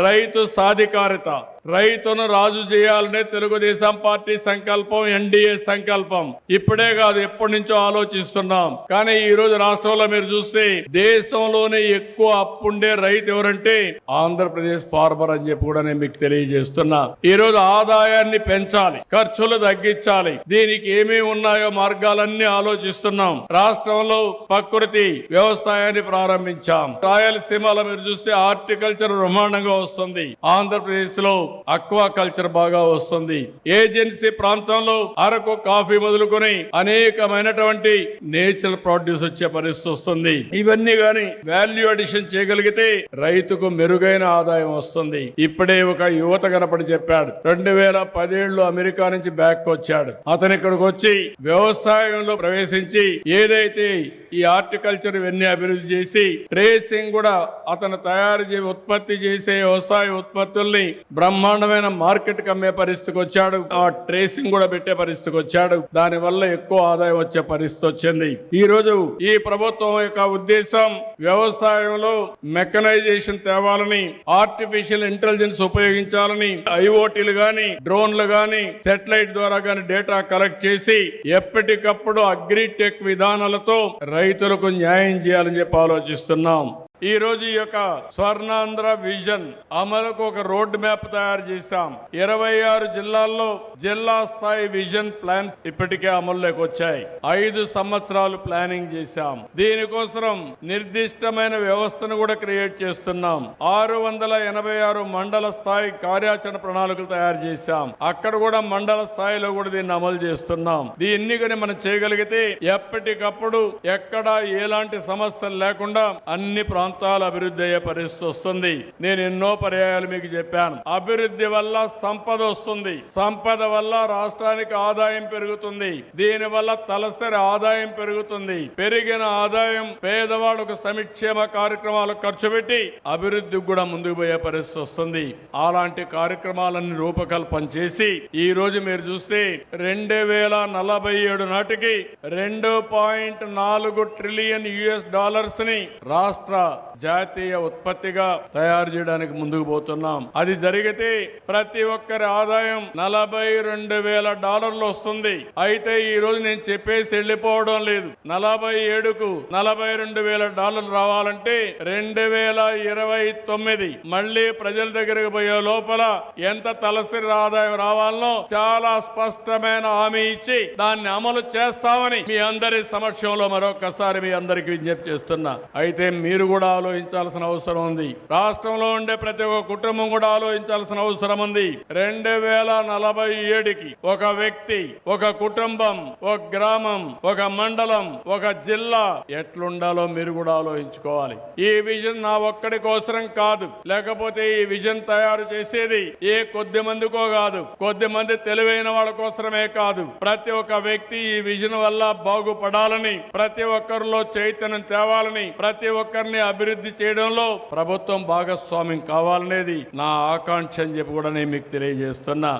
రైతు సాధికారిత, రైతును రాజు చేయాలనే తెలుగుదేశం పార్టీ సంకల్పం, ఎన్డీఏ సంకల్పం. ఇప్పుడే కాదు, ఎప్పటి నుంచో ఆలోచిస్తున్నాం. కానీ ఈ రోజు రాష్ట్రంలో మీరు చూస్తే దేశంలోనే ఎక్కువ అప్పుండే రైతు ఎవరంటే ఆంధ్రప్రదేశ్ ఫార్మర్ అని చెప్పి కూడా నేను మీకు తెలియజేస్తున్నా. ఈ రోజు ఆదాయాన్ని పెంచాలి, ఖర్చులు తగ్గించాలి. దీనికి ఏమేమి ఉన్నాయో మార్గాలన్నీ ఆలోచిస్తున్నాం. రాష్ట్రంలో ప్రకృతి వ్యవసాయాన్ని ప్రారంభించాం. రాయలసీమలో మీరు చూస్తే హార్టికల్చర్ బ్రహ్మాండంగా వస్తుంది. ఆంధ్రప్రదేశ్ లో అక్వా కల్చర్ బాగా వస్తుంది. ఏజెన్సీ ప్రాంతంలో అరకు కాఫీ మొదలుకొని అనేకమైనటువంటి నేచురల్ ప్రొడ్యూస్ వచ్చే పరిస్థితి వస్తుంది. ఇవన్నీ గాని వాల్యూ అడిషన్ చేయగలిగితే రైతుకు మెరుగైన ఆదాయం వస్తుంది. ఇప్పుడే ఒక యువత కనపడి చెప్పాడు, 2017లో అమెరికా నుంచి బ్యాక్ వచ్చాడు. అతను ఇక్కడికి వచ్చి వ్యవసాయంలో ప్రవేశించి ఏదైతే ఈ హార్టికల్చర్ ఇవన్నీ అభివృద్ధి చేసి ట్రేసింగ్ కూడా అతను తయారు చేసి ఉత్పత్తి చేసే వ్యవసాయ ఉత్పత్తుల్ని బ్రహ్మాండమైన మార్కెట్ కి అమ్మే పరిస్థితికి వచ్చాడు. ఆ ట్రేసింగ్ కూడా పెట్టే పరిస్థితికి వచ్చాడు. దాని వల్ల ఎక్కువ ఆదాయం వచ్చే పరిస్థితి వచ్చింది. ఈ రోజు ఈ ప్రభుత్వం యొక్క ఉద్దేశం వ్యవసాయంలో మెకనైజేషన్ తేవాలని, ఆర్టిఫిషియల్ ఇంటెలిజెన్స్ ఉపయోగించాలని, ఐఓటీలు గాని డ్రోన్లు గాని సెటిలైట్ ద్వారా గాని డేటా కలెక్ట్ చేసి ఎప్పటికప్పుడు అగ్రిటెక్ విధానాలతో రైతులకు న్యాయం చేయాలని చెప్పి ఆలోచిస్తున్నాం. ఈ రోజు ఈ యొక్క స్వర్ణాంధ్ర విజన్ అమలుకు ఒక రోడ్ మ్యాప్ తయారు చేశాం. 26 జిల్లాల్లో జిల్లా స్థాయి విజన్ ప్లాన్స్ ఇప్పటికే అమల్లోకి వచ్చాయి. 5 సంవత్సరాలు ప్లానింగ్ చేశాం. దీనికోసం నిర్దిష్టమైన వ్యవస్థను కూడా క్రియేట్ చేస్తున్నాం. 686 మండల స్థాయి కార్యాచరణ ప్రణాళికలు తయారు చేశాం. అక్కడ కూడా మండల స్థాయిలో కూడా దీన్ని అమలు చేస్తున్నాం. దీన్ని కానీ మనం చేయగలిగితే ఎప్పటికప్పుడు ఎక్కడ ఎలాంటి సమస్యలు లేకుండా అన్ని ప్రాంతాలు అభివృద్ధి అయ్యే పరిస్థితి వస్తుంది. నేను ఎన్నో పర్యాయాలు మీకు చెప్పాను. అభివృద్ధి వల్ల సంపద వస్తుంది. సంపద వల్ల రాష్ట్రానికి ఆదాయం పెరుగుతుంది. దీని వల్ల తలసరి ఆదాయం పెరుగుతుంది. పెరిగిన ఆదాయం పేదవాళ్ళకు సంక్షేమ కార్యక్రమాలకు ఖర్చు పెట్టి అభివృద్ధికి కూడా ముందుకు పోయే పరిస్థితి వస్తుంది. అలాంటి కార్యక్రమాలన్నీ రూపకల్పన చేసి ఈ రోజు మీరు చూస్తే 2047 నాటికి $2.4 ట్రిలియన్ ని రాష్ట్ర జాతీయ ఉత్పత్తిగా తయారు చేయడానికి ముందుకు పోతున్నాం. అది జరిగితే ప్రతి ఒక్కరి ఆదాయం $42,000 వస్తుంది. అయితే ఈ రోజు నేను చెప్పేసి వెళ్ళిపోవడం లేదు. 47కు $42,000 రావాలంటే 2029 మళ్ళీ ప్రజల దగ్గరకు పోయే లోపల ఎంత తలసరి ఆదాయం రావాలనో చాలా స్పష్టమైన హామీ ఇచ్చి దాన్ని అమలు చేస్తామని మీ అందరి సమక్షంలో మరొకసారి మీ అందరికీ విజ్ఞప్తి చేస్తున్నా. అయితే మీరు కూడా ఆలోచించాల్సిన అవసరం ఉంది. రాష్ట్రంలో ఉండే ప్రతి ఒక్క కుటుంబం కూడా ఆలోచించాల్సిన అవసరం ఉంది. 2047కి ఒక వ్యక్తి, ఒక కుటుంబం, ఒక గ్రామం, ఒక మండలం, ఒక జిల్లా ఎట్లుండాలో మీరు కూడా ఆలోచించుకోవాలి. ఈ విజన్ నా ఒక్కడి కోసరం కాదు. లేకపోతే ఈ విజన్ తయారు చేసేది ఏ కొద్ది మందికో కాదు, కొద్ది మంది తెలివైన వాళ్ళ కోసమే కాదు. ప్రతి ఒక్క వ్యక్తి ఈ విజన్ వల్ల బాగుపడాలని, ప్రతి ఒక్కరిలో చైతన్యం తేవాలని, ప్రతి ఒక్కరిని అభివృద్ధి చేయడంలో ప్రభుత్వం భాగస్వామ్యం కావాలనేది నా ఆకాంక్ష అని చెప్పి కూడా నేను మీకు తెలియజేస్తున్నా.